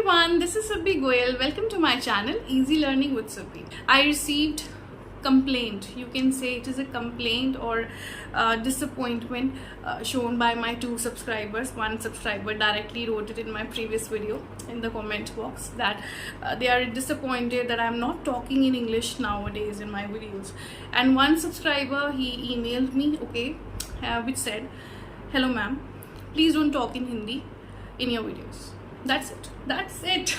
everyone, this is Surbhi Goyal. Welcome to my channel Easy Learning with Surbhi. I received complaint, you can say it is a complaint or disappointment shown by my 2 subscribers. One subscriber directly wrote it in my previous video in the comment box that they are disappointed that I am not talking in English nowadays in my videos. And one subscriber, he emailed me, which said, "Hello ma'am, please don't talk in Hindi in your videos." That's it.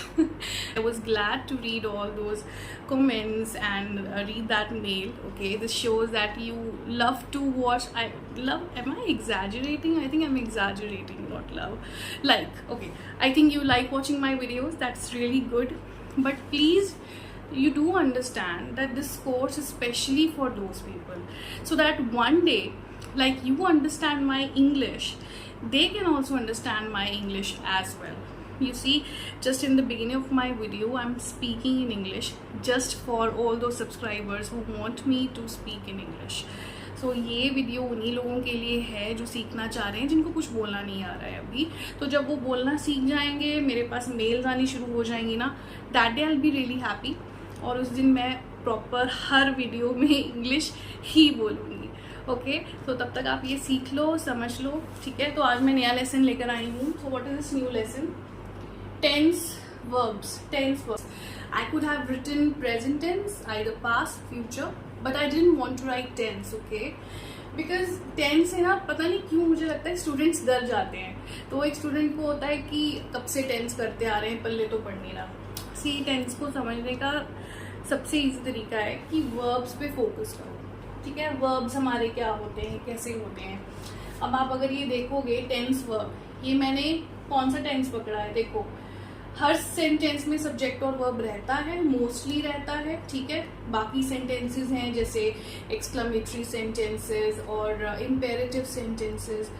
I was glad to read all those comments and read that mail. This shows that you love to watch. Am I exaggerating? I think I'm exaggerating, not love. I think you like watching my videos. That's really good. But please, you do understand that this course is specially for those people, so that one day, like you understand my English, they can also understand my English as well. You see, just in the beginning of my video, I'm speaking in English just for all those subscribers who want me to speak in English. So ये video उन्हीं लोगों के लिए है जो सीखना चाह रहे हैं, जिनको कुछ बोलना नहीं आ रहा है अभी. तो जब वो बोलना सीख जाएंगे, मेरे पास मेल्स आनी शुरू हो जाएंगी ना, that day I will be really happy. और उस दिन मैं प्रॉपर हर वीडियो में इंग्लिश ही बोलूँगी. तो तब तक आप ये सीख लो, समझ लो, ठीक है. तो आज मैं नया लेसन लेकर आई हूँ. So what is this new lesson? Tense verbs. I could have written present tense, either past, future, but I didn't want to write tense, because tense है ना, पता नहीं क्यों मुझे लगता है स्टूडेंट्स डर जाते हैं. तो एक स्टूडेंट को होता है कि कब से टेंस करते आ रहे हैं, पल्ले तो पढ़ नहीं रहा. टेंस को समझने का सबसे इजी तरीका है कि वर्ब्स पे फोकस करो, ठीक है. वर्ब्स हमारे क्या होते हैं, कैसे होते हैं. अब आप अगर ये देखोगे टेंस वर्ब, ये मैंने कौन सा टेंस पकड़ा है, देखो हर सेंटेंस में सब्जेक्ट और वर्ब रहता है, मोस्टली रहता है, ठीक है. बाकी सेंटेंसेस हैं जैसे एक्सक्लेमेटरी सेंटेंसेस और इम्पेरेटिव सेंटेंसेस,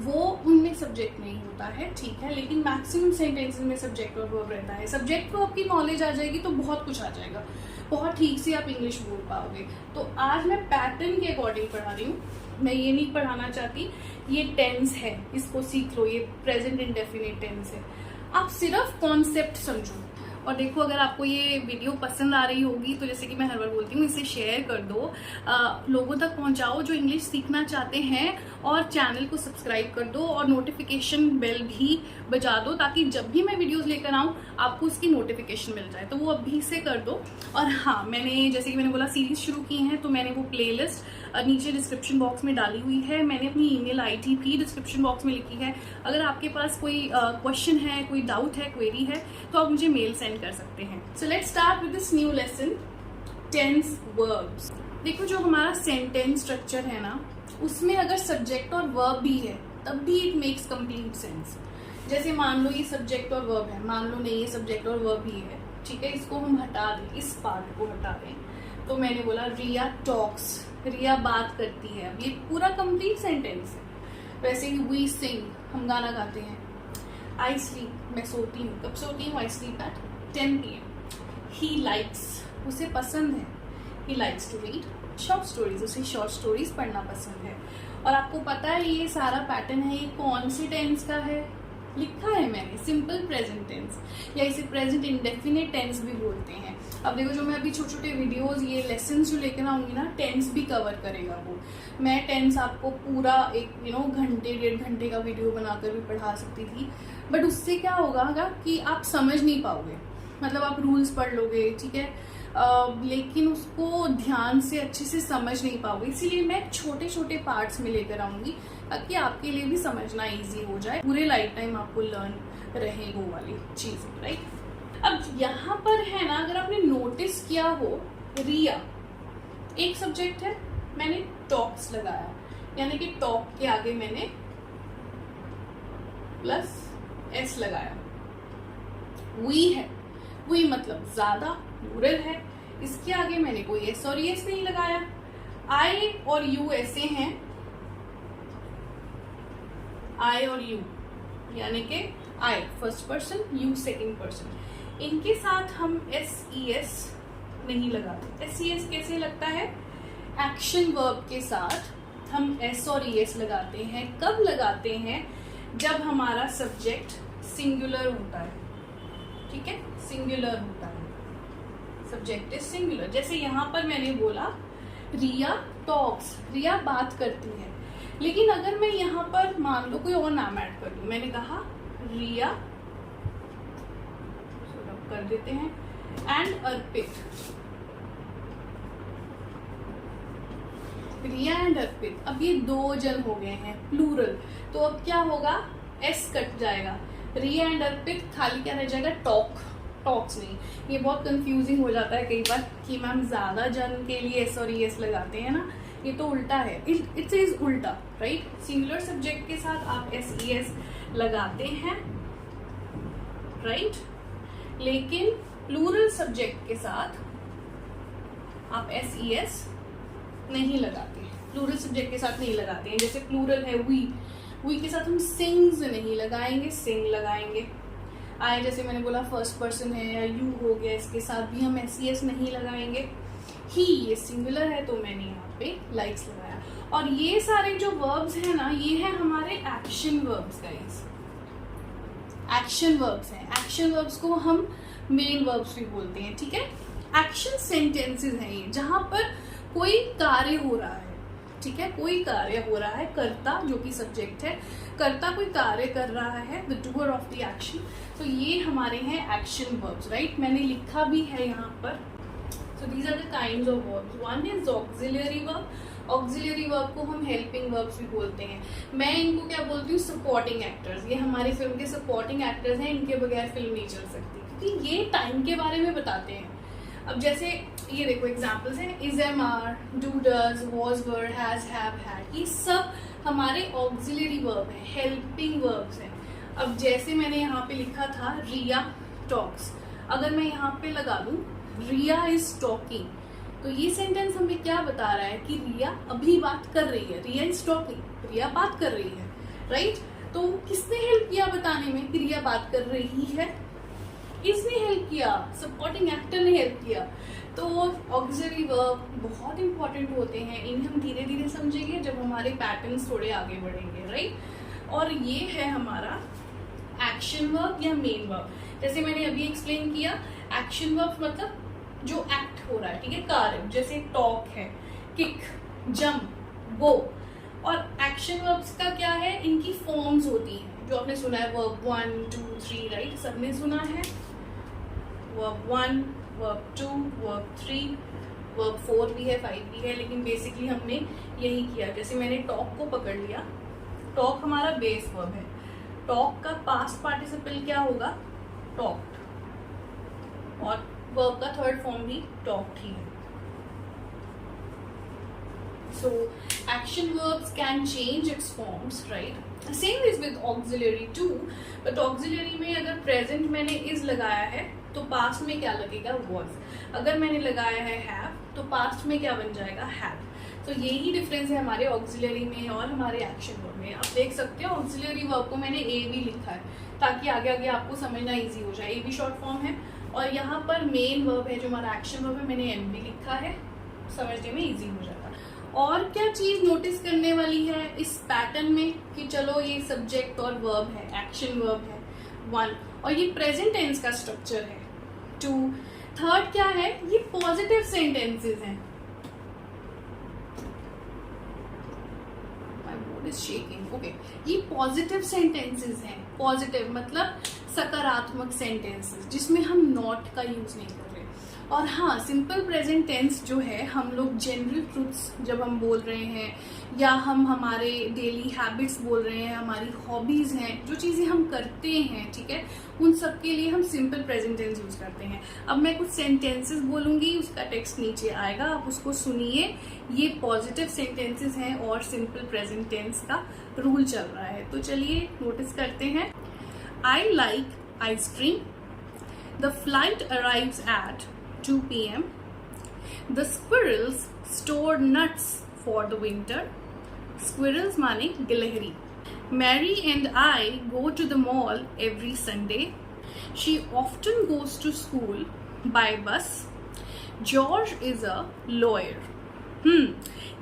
वो उनमें सब्जेक्ट नहीं होता है, ठीक है. लेकिन मैक्सिमम सेंटेंसेस में सब्जेक्ट और वर्ब रहता है. सब्जेक्ट वर्ब की नॉलेज आ जाएगी तो बहुत कुछ आ जाएगा, बहुत ठीक से आप इंग्लिश बोल पाओगे. तो आज मैं पैटर्न के अकॉर्डिंग पढ़ा रही हूँ. मैं ये नहीं पढ़ाना चाहती ये टेंस है, इसको सीख लो, ये प्रेजेंट इंडेफिनिट टेंस है. आप सिर्फ कॉन्सेप्ट समझो. और देखो, अगर आपको ये वीडियो पसंद आ रही होगी तो जैसे कि मैं हर बार बोलती हूँ, इसे शेयर कर दो, लोगों तक पहुँचाओ जो इंग्लिश सीखना चाहते हैं, और चैनल को सब्सक्राइब कर दो और नोटिफिकेशन बेल भी बजा दो, ताकि जब भी मैं वीडियोस लेकर आऊँ आपको उसकी नोटिफिकेशन मिल जाए. तो वो अभी से कर दो. और हाँ, मैंने जैसे कि मैंने बोला सीरीज शुरू की है, तो मैंने वो प्लेलिस्ट नीचे डिस्क्रिप्शन बॉक्स में डाली हुई है. मैंने अपनी ईमेल आईडी भी डिस्क्रिप्शन बॉक्स में लिखी है. अगर आपके पास कोई क्वेश्चन है, कोई डाउट है, क्वेरी है, तो आप मुझे मेल सेंड कर सकते हैं. So let's start with this new lesson, tense verbs. देखो, जो हमारा सेंटेंस स्ट्रक्चर है ना, उसमें अगर सब्जेक्ट और वर्ब भी है तब भी इट मेक्स कंप्लीट सेंस. जैसे मान लो ये सब्जेक्ट और वर्ब है, मान लो नहीं ये सब्जेक्ट और वर्ब ही है, ठीक है. इसको हम हटा दें, इस पार्ट को हटा दें. तो मैंने बोला रिया टॉक्स, रिया बात करती है. अब ये पूरा कंप्लीट सेंटेंस है. वैसे ही वी सिंग, हम गाना गाते हैं. आई स्लीप, मैं सोती हूँ. कब सोती हूँ? I sleep at 10 PM. He likes, उसे पसंद है. He likes to read short stories, उसे शॉर्ट स्टोरीज पढ़ना पसंद है. और आपको पता है ये सारा पैटर्न है, ये कौन सी टेंस का है? लिखा है मैंने, सिंपल प्रेजेंट टेंस, या इसे प्रेजेंट इंडेफिनिट टेंस भी बोलते हैं. अब देखो, जो मैं अभी छोटे छोटे वीडियोस, ये लेसन्स जो लेकर आऊंगी ना, टेंस भी कवर करेगा वो. मैं टेंस आपको पूरा एक घंटे 1.5 घंटे का वीडियो बनाकर भी पढ़ा सकती थी, बट उससे क्या होगा कि आप समझ नहीं पाओगे. मतलब आप रूल्स पढ़ लोगे, ठीक है, लेकिन उसको ध्यान से अच्छे से समझ नहीं पाओगे. इसीलिए मैं छोटे छोटे पार्ट्स में लेकर आऊंगी, ताकि आपके लिए भी समझना इजी हो जाए. पूरे लाइफ टाइम आपको लर्न रहे वो वाली चीजें, राइट. अब यहाँ पर है ना, अगर आपने नोटिस किया हो, रिया एक सब्जेक्ट है, मैंने टॉक्स लगाया, यानी कि टॉक के आगे मैंने प्लस एस लगाया. वी है, वी मतलब ज्यादा, प्लूरल है, इसके आगे मैंने कोई एस और एस नहीं लगाया. आई और यू ऐसे हैं, आई और यू, यानी कि I first person, you second person. इनके साथ हम एस ई एस नहीं लगाते. एस ई एस कैसे लगता है? एक्शन वर्ब के साथ हम एस और ई एस लगाते हैं. कब लगाते हैं? जब हमारा सब्जेक्ट सिंगुलर होता है. ठीक है, सिंगुलर होता है, सब्जेक्ट इज सिंगुलर। जैसे यहाँ पर मैंने बोला रिया टॉक्स, रिया बात करती है, लेकिन अगर मैं यहाँ पर मान लो कोई और नाम ऐड कर दूं, मैंने कहा रिया, कर देते हैं, एंड अर्पित, रिया एंड अर्पित। अब ये 2 जन हो गए हैं, प्लूरल, तो अब क्या होगा, एस कट जाएगा, रिया एंड अर्पित, खाली क्या रह जाएगा, टॉक, टॉक्स नहीं। ये बहुत कंफ्यूजिंग हो जाता है कई बार कि मैम ज्यादा जन के लिए एस और एस लगाते हैं ना, ये तो उल्टा है, इट्स इज उल्टा, राइट। सिंगुलर सब्जेक्ट के साथ आप एस ई एस लगाते हैं, राइट, लेकिन प्लूरल सब्जेक्ट के साथ आप एस ई एस नहीं लगाते हैं, प्लूरल सब्जेक्ट के साथ नहीं लगाते हैं। जैसे प्लूरल है वी के साथ हम सिंग्स नहीं लगाएंगे, सिंग लगाएंगे। आई जैसे मैंने बोला फर्स्ट पर्सन है, या यू हो गया, इसके साथ भी हम एस ई एस नहीं लगाएंगे। ही, ये सिंगुलर है तो मैंने यहाँ पे लाइक्स लगाया। और ये सारे जो वर्ब्स हैं ना, ये है हमारे action verbs guys, action verbs हैं। एक्शन वर्ब्स को हम मेन वर्ब्स भी बोलते हैं, ठीक है। एक्शन सेंटेंसेस हैं ये, जहां पर कोई कार्य हो रहा है, ठीक है, कोई कार्य हो रहा है, कर्ता जो कि सब्जेक्ट है, कर्ता कोई कार्य कर रहा है, the doer of the action, तो ये हमारे हैं एक्शन वर्ब्स, राइट। मैंने लिखा भी है यहाँ पर। So these are the kinds of verbs. One is auxiliary verb. Auxiliary verb को हम हेल्पिंग वर्ब्स भी बोलते हैं। मैं इनको क्या बोलती हूँ, सपोर्टिंग एक्टर्स। ये हमारी फिल्म के सपोर्टिंग एक्टर्स हैं, इनके बगैर फिल्म नहीं चल सकती, क्योंकि ये टाइम के बारे में बताते हैं। अब जैसे ये देखो एग्जाम्पल्स हैं, is, am, are, do, does, was, were, has, have, had, ये सब हमारे ऑक्सिलरी वर्ब हैं, हेल्पिंग वर्ब्स हैं। अब जैसे मैंने यहाँ पे लिखा था रिया टॉक्स, अगर मैं यहाँ पे लगा दूं रिया इज टॉकिंग, तो ये सेंटेंस हमें क्या बता रहा है कि रिया अभी बात कर रही है, रिया इज टॉकिंग, रिया बात कर रही है, राइट। तो किसने हेल्प किया बताने में कि रिया बात कर रही है, किसने हेल्प किया, सपोर्टिंग एक्टर ने हेल्प किया। तो ऑक्सिलरी वर्ब बहुत इंपॉर्टेंट होते हैं, इन्हें हम धीरे धीरे समझेंगे जब हमारे पैटर्न्स थोड़े आगे बढ़ेंगे, राइट। और ये है हमारा एक्शन वर्ब या मेन वर्ब। जैसे मैंने अभी एक्सप्लेन किया, एक्शन वर्ब मतलब जो एक्ट हो रहा है, ठीक है, कार्य, जैसे टॉक है, किक, जंप, गो। और एक्शन वर्ब्स का क्या है, इनकी फॉर्म्स होती हैं, जो आपने सुना है वर्ब 1, 2, 3, राइट, सबने सुना है। वर्ब 1, वर्ब 2, वर्ब 3, वर्ब 4 भी है, 5 भी है, लेकिन बेसिकली हमने यही किया। जैसे मैंने टॉक को पकड़ लिया, टॉक हमारा बेस वर्ब है, टॉक का पास्ट पार्टिसिपल क्या होगा, टॉक्ड, और वर्ब का थर्ड फॉर्म भी टॉक्ड ही है। So action verbs can change its forms, right? Same is with auxiliary too, but auxiliary में अगर present मैंने is लगाया है तो past में क्या लगेगा, was। अगर मैंने लगाया है have तो past में क्या बन जाएगा, have। तो यही डिफरेंस है हमारे ऑक्सिलरी में और हमारे एक्शन वर्ब में। आप देख सकते हो ऑक्सिलरी वर्ब को मैंने ए भी लिखा है ताकि आगे आगे आपको समझना इजी हो जाए, ए भी शॉर्ट फॉर्म है। और यहाँ पर मेन वर्ब है जो हमारा एक्शन वर्ब है, मैंने एम भी लिखा है, समझने में इजी हो जाता है। और क्या चीज नोटिस करने वाली है इस पैटर्न में कि चलो ये सब्जेक्ट और वर्ब है, एक्शन वर्ब है 1, और ये प्रेजेंट टेंस का स्ट्रक्चर है 2। थर्ड क्या है, ये पॉजिटिव सेंटेंसेस हैं। शेकिंग, ओके, ये पॉजिटिव सेंटेंसेस हैं। पॉजिटिव मतलब सकारात्मक सेंटेंसेस जिसमें हम नॉट का यूज नहीं कर रहे। और हाँ, सिंपल प्रेजेंट टेंस जो है, हम लोग जनरल ट्रूथ्स जब हम बोल रहे हैं या हम हमारे डेली हैबिट्स बोल रहे हैं, हमारी हॉबीज हैं, जो चीजें हम करते हैं, ठीक है, उन सब के लिए हम सिंपल प्रेजेंट टेंस यूज करते हैं। अब मैं कुछ सेंटेंसेस बोलूंगी, उसका टेक्स्ट नीचे आएगा, आप उसको सुनिए। ये पॉजिटिव सेंटेंसेस हैं और सिंपल प्रेजेंट टेंस का रूल चल रहा है, तो चलिए नोटिस करते हैं। I like ice cream, the flight arrives eight 2 p.m. The squirrels store nuts for the winter. Squirrels माने गिलहरी। Mary and I go to the mall every Sunday. She often goes to school by bus. George is a lawyer.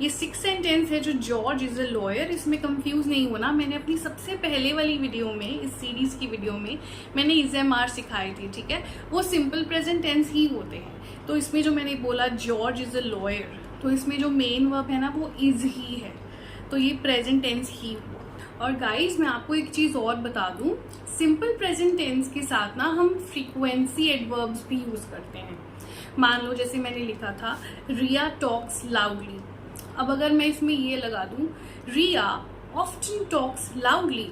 ये 6 sentence है जो George is a lawyer, इसमें confuse नहीं होना। मैंने अपनी सबसे पहले वाली वीडियो में, इस सीरीज की वीडियो में मैंने इज एम आर सिखाई थी, ठीक है, वो सिंपल प्रेजेंट टेंस ही होते हैं। तो इसमें जो मैंने बोला जॉर्ज इज अ लॉयर, तो इसमें जो मेन वर्ब है ना वो इज ही है, तो ये प्रेजेंट टेंस ही हुआ। और गाइज मैं आपको एक चीज और बता दूं, सिंपल प्रेजेंट टेंस के साथ ना हम फ्रीक्वेंसी एडवर्ब्स भी यूज करते हैं। मान लो जैसे मैंने लिखा था रिया टॉक्स लाउडली, अब अगर मैं इसमें ये लगा दूं रिया ऑफ्टन टॉक्स लाउडली,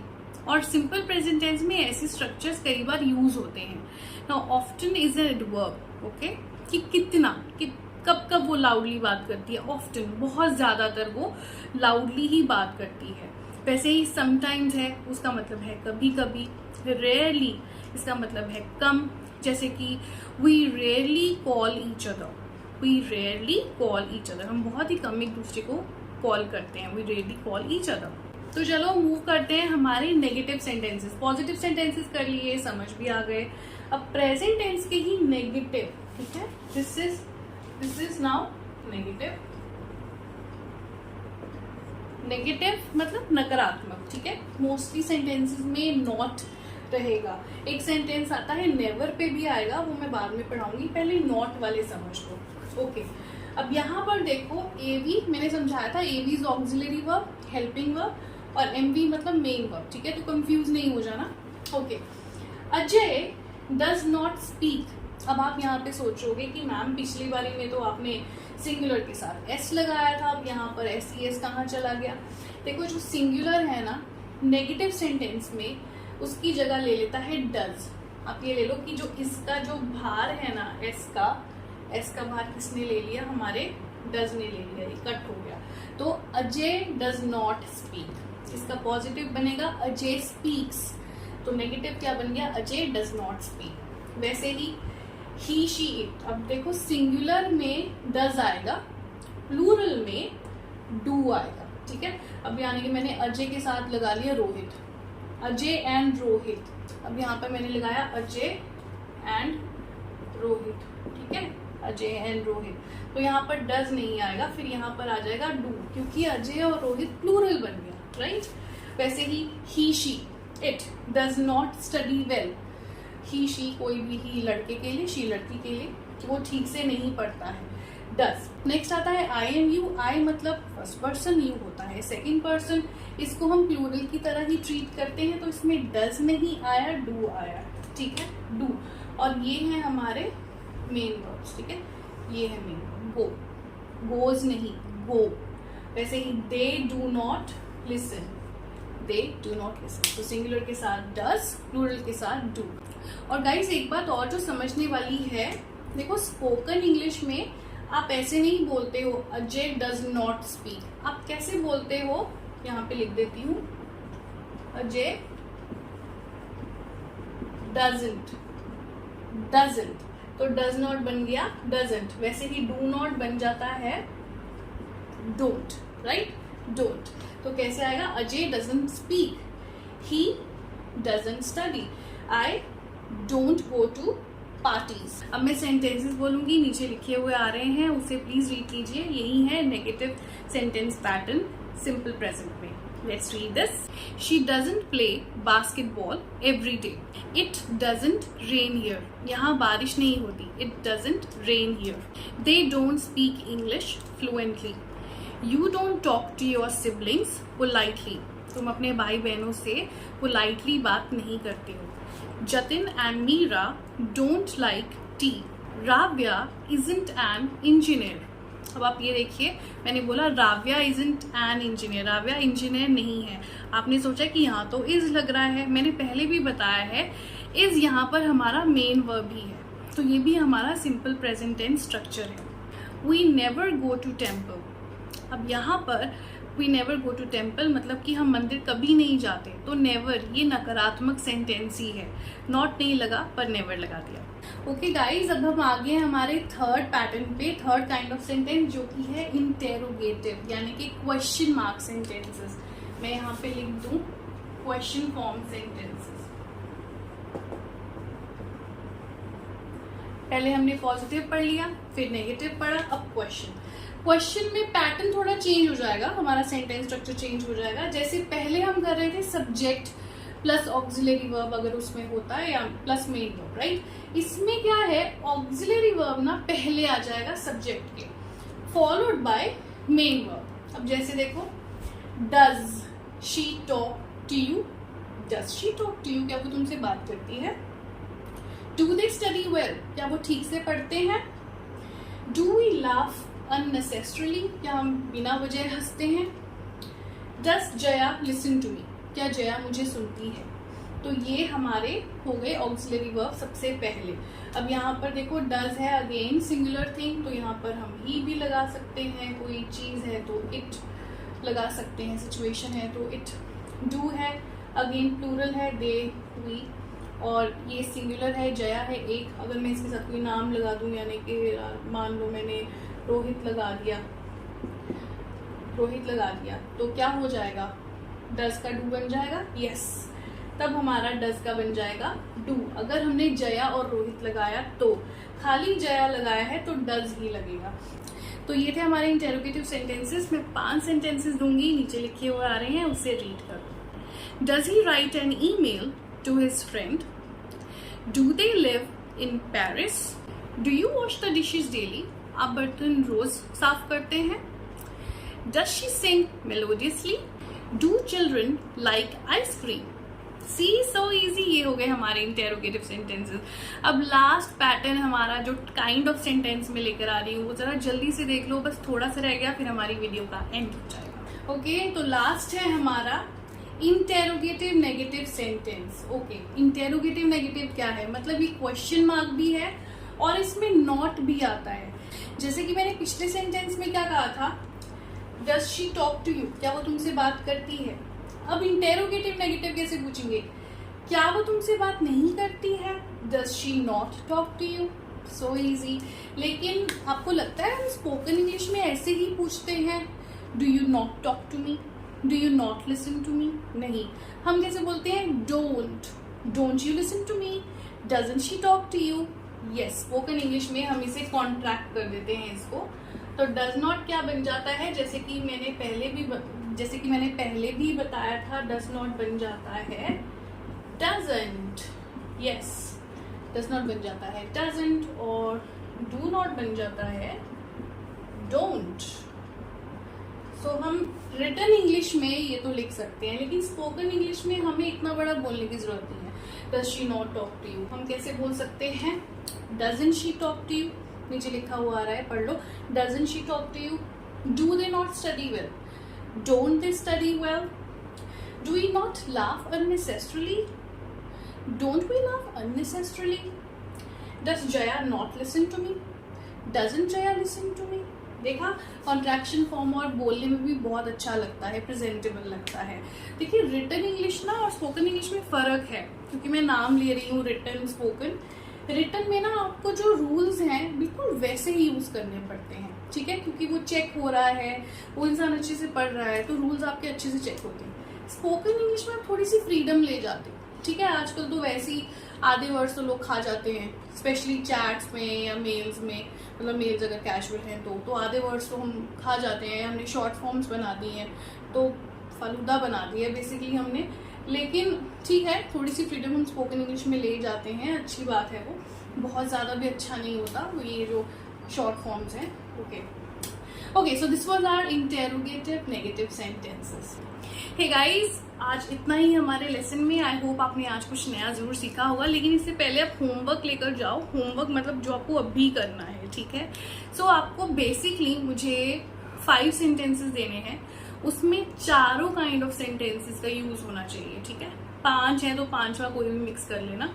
और सिंपल प्रेजेंट टेंस में ऐसे स्ट्रक्चर्स कई बार यूज होते हैं। Now often is an adverb, okay, कि कितना, कि कब कब वो लाउडली बात करती है, ऑफ्टन बहुत ज्यादातर वो लाउडली ही बात करती है। वैसे ही समटाइम्स है, उसका मतलब है कभी कभी। रेयरली इसका मतलब है कम, जैसे कि we rarely call each other, we rarely call each other, हम बहुत ही कम एक दूसरे को कॉल करते हैं, we rarely call each other. तो चलो मूव करते हैं हमारे नेगेटिव सेंटेंसेस। पॉजिटिव सेंटेंसेस कर लिए, समझ भी आ गए। अब प्रेजेंट टेंस के ही नेगेटिव, ठीक है, this is now negative. Negative मतलब नकारात्मक, ठीक है। मोस्टली सेंटेंसेस में नॉट रहेगा। एक सेंटेंस आता है नेवर पे भी आएगा, वो मैं बाद में पढ़ाऊंगी, पहले नॉट वाले समझ लो। ओके, अब यहाँ पर देखो एवी मैंने समझाया था, AV is auxiliary verb, helping verb, और एमवी मतलब मेन वर्ब, ठीक है, तो कंफ्यूज नहीं हो जाना। Okay, Ajay does not speak. अब आप यहाँ पे सोचोगे कि मैम पिछली बारी में तो आपने सिंगुलर के साथ एस लगाया था, अब यहाँ पर एस ई एस कहाँ चला गया। देखो जो सिंगुलर है ना नेगेटिव सेंटेंस में, उसकी जगह ले लेता है डज। आप ये ले लो कि जो इसका जो भार है ना एस का भार किसने ले लिया, हमारे डज ने ले लिया, ये कट हो गया। तो अजय डज नॉट स्पीक, इसका पॉजिटिव बनेगा अजय स्पीक्स, तो नेगेटिव क्या बन गया, अजय डज नॉट स्पीक। वैसे ही शी इट, अब देखो सिंगुलर में डज आएगा, प्लूरल में डू आएगा, ठीक है। अब यानी कि मैंने अजय के साथ लगा लिया रोहित, अजय एंड रोहित, अब यहाँ पर मैंने लगाया अजय एंड रोहित, ठीक है, अजय एंड रोहित, तो यहाँ पर डज नहीं आएगा, फिर यहाँ पर आ जाएगा डू, क्योंकि अजय और रोहित प्लूरल बन गया, राइट। वैसे ही she it does not study well, he she कोई भी, ही लड़के के लिए, शी लड़की के लिए, वो ठीक से नहीं पढ़ता है, डज। नेक्स्ट आता है आई एंड यू। आई मतलब फर्स्ट पर्सन, यू होता है सेकंड पर्सन, इसको हम प्लूरल की तरह ही ट्रीट करते हैं, तो इसमें डज नहीं आया, डू आया, ठीक है, डू। और ये है हमारे मेन वर्ब्स, ठीक है, ये है मेन वर्ब, गो, गोज नहीं, गो। वैसे ही they do not listen, they do not listen, तो सिंगुलर के साथ डज, प्लूरल के साथ डू। और गाइस एक बात और जो समझने वाली है, देखो स्पोकन इंग्लिश में आप ऐसे नहीं बोलते हो अजय डज नॉट स्पीक, आप कैसे बोलते हो, यहाँ पे लिख देती हूँ, अजय डजंट, तो डज नॉट बन गया डजंट। वैसे ही डू नॉट बन जाता है डोंट, राइट, डोंट। तो कैसे आएगा, Ajay doesn't speak, he doesn't study, I don't go to parties. अब मैं सेंटेंसेस बोलूंगी, नीचे लिखे हुए आ रहे हैं, उसे प्लीज रीड कीजिए। यही है negative sentence pattern simple present में। Let's read this. She doesn't play basketball every day, it doesn't rain here, यहाँ बारिश नहीं होती, it doesn't rain here, they don't speak English fluently, you don't talk to your siblings politely, तुम अपने भाई बहनों से पोलाइटली बात नहीं करते हो, Jatin and Meera don't like tea, Ravya isn't an engineer. अब आप ये देखिए, मैंने बोला Ravya isn't an engineer, Ravya engineer नहीं है। आपने सोचा कि यहाँ तो इज लग रहा है, मैंने पहले भी बताया है इज यहाँ पर हमारा मेन वर्ब ही है, तो ये भी हमारा सिंपल प्रेजेंट टेंस स्ट्रक्चर है। We never go to temple, अब यहाँ पर we never go to temple मतलब कि हम मंदिर कभी नहीं जाते, तो नेवर ये नकारात्मक सेंटेंस ही है, नॉट नहीं लगा पर नेवर लगा दिया। ओके गाइज, अब हम आ गए हमारे थर्ड पैटर्न पे, थर्ड काइंड ऑफ सेंटेंस जो कि है इंटेरोगेटिव यानी कि क्वेश्चन मार्क सेंटेंसेस। मैं यहाँ पे लिख दूं क्वेश्चन फॉर्म सेंटेंसेस। पहले हमने पॉजिटिव पढ़ लिया, फिर नेगेटिव पढ़ा, अब क्वेश्चन। क्वेश्चन में पैटर्न थोड़ा चेंज हो जाएगा, हमारा सेंटेंस स्ट्रक्चर चेंज हो जाएगा। जैसे पहले हम कर रहे थे सब्जेक्ट प्लस ऑक्सिलरी वर्ब अगर उसमें होता है, या प्लस मेन वर्ब, राइट। इसमें क्या है, ऑक्सिलरी वर्ब ना पहले आ जाएगा सब्जेक्ट के, फॉलोड बाय मेन वर्ब। अब जैसे देखो, does she talk to you, does she talk to you, क्या वो तुमसे बात करती है। डू दे स्टडी वेल, क्या वो ठीक से पढ़ते हैं। डू वी लाफ अननेसेसरली, क्या हम बिना वजह हंसते हैं। Does Jaya listen to me, क्या जया मुझे सुनती है। तो ये हमारे हो गए ऑक्सिलरी वर्ब सबसे पहले। अब यहाँ पर देखो डज है, अगेन सिंगुलर थिंग, तो यहाँ पर हम ही भी लगा सकते हैं। कोई चीज है तो इट लगा सकते हैं, सिचुएशन है तो इट। डू है, अगेन प्लूरल है, दे वी, और ये सिंगुलर है, जया है एक। अगर मैं इसके साथ कोई नाम लगा दूं, यानी कि मान लो मैंने रोहित लगा दिया, रोहित लगा दिया, तो क्या हो जाएगा, डज का डू बन जाएगा, यस। तब हमारा डज का बन जाएगा डू। अगर हमने जया और रोहित लगाया तो, खाली जया लगाया है तो डज ही लगेगा। तो ये थे हमारे इंटेरोगेटिव सेंटेंसेस। मैं 5 सेंटेंसेस दूंगी, नीचे लिखे हुए आ रहे हैं, उससे रीड करो। Does he write an email to his friend. Do they live in Paris. Do you wash the dishes daily, आप बर्तन रोज साफ करते हैं। Does she sing melodiously. Do children like ice cream. See so easy, ये हो गए हमारे इंटेरोगेटिव सेंटेंसेस। अब लास्ट पैटर्न हमारा जो काइंड ऑफ सेंटेंस में लेकर आ रही हूँ, वो जरा जल्दी से देख लो, बस थोड़ा सा रह गया, फिर हमारी वीडियो का एंड हो जाएगा। ओके, तो लास्ट है हमारा interrogative negative sentence. Okay, interrogative negative क्या है, मतलब ये क्वेश्चन मार्क भी है और इसमें नॉट भी आता है। जैसे कि मैंने पिछले सेंटेंस में क्या कहा था, does she talk to you, क्या वो तुमसे बात करती है। अब इंटेरोगेटिव नेगेटिव कैसे पूछेंगे, क्या वो तुमसे बात नहीं करती है, does she not talk to you. So easy. लेकिन आपको लगता है हम स्पोकन इंग्लिश में ऐसे ही पूछते हैं, do you not talk to me, do you not listen to me. नहीं, हम कैसे बोलते हैं, don't you listen to me, doesn't she talk to you. Yes, spoken English में हम इसे कॉन्ट्रैक्ट कर देते हैं इसको। तो डज नॉट क्या बन जाता है, जैसे कि मैंने पहले भी बताया था, डज नॉट बन जाता है डजंट। यस, डज नॉट बन जाता है डजंट, और डू नॉट बन जाता है डोंट। सो हम रिटन इंग्लिश में ये तो लिख सकते हैं, लेकिन स्पोकन इंग्लिश में हमें इतना बड़ा बोलने की जरूरत नहीं है। Does she not talk to you हम कैसे बोल सकते हैं, doesn't she talk to you, नीचे लिखा हुआ आ रहा है, पढ़ लो। Doesn't she talk to you. Do they not study well, don't they study well. Do we not laugh unnecessarily, don't we laugh unnecessarily. Does Jaya not listen to me, doesn't Jaya listen to me. देखा, contraction form और बोलने में भी बहुत अच्छा लगता है, presentable लगता है। देखिए, रिटन इंग्लिश ना और स्पोकन इंग्लिश में फर्क है, क्योंकि मैं नाम ले रही हूँ रिटन स्पोकन। रिटन में ना आपको जो रूल्स हैं बिल्कुल वैसे ही यूज करने पड़ते हैं, ठीक है, क्योंकि वो चेक हो रहा है, वो इंसान अच्छे से पढ़ रहा है, तो रूल्स आपके अच्छे से चेक होते हैं। स्पोकन इंग्लिश में आप थोड़ी सी फ्रीडम ले जाते हैं, ठीक है। आजकल तो वैसे ही आधे वर्ड्स तो लोग खा जाते हैं, स्पेशली चैट्स में या मेल्स में, मतलब मेल्स अगर कैजुअल हैं तो आधे वर्ड्स तो हम खा जाते हैं। हमने शॉर्ट फॉर्म्स बना दी हैं, तो फालूदा बना दी है बेसिकली हमने। लेकिन ठीक है, थोड़ी सी फ्रीडम हम स्पोकन इंग्लिश में ले जाते हैं, अच्छी बात है। वो बहुत ज़्यादा भी अच्छा नहीं होता, वो ये जो शॉर्ट फॉर्म्स हैं। Okay, so this was our interrogative negative sentences. Hey guys, आज इतना ही हमारे लेसन में। आई होप आपने आज कुछ नया जरूर सीखा होगा, लेकिन इससे पहले आप होमवर्क लेकर जाओ। होमवर्क मतलब जो आपको अभी करना है, ठीक है। सो आपको बेसिकली मुझे 5 सेंटेंसेस देने हैं, उसमें चारों काइंड ऑफ सेंटेंसेस का यूज होना चाहिए, ठीक है। 5 है तो 5वां कोई भी मिक्स कर लेना।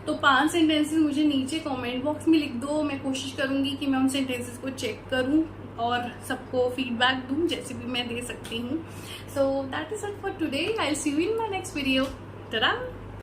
तो 5 सेंटेंसेस मुझे नीचे कमेंट बॉक्स में लिख दो। मैं कोशिश करूंगी कि मैं उन सेंटेंसेस को चेक करूं और सबको फीडबैक दूं, जैसे भी मैं दे सकती हूँ। So that is it for today. I will see you in my next video. Ta-da!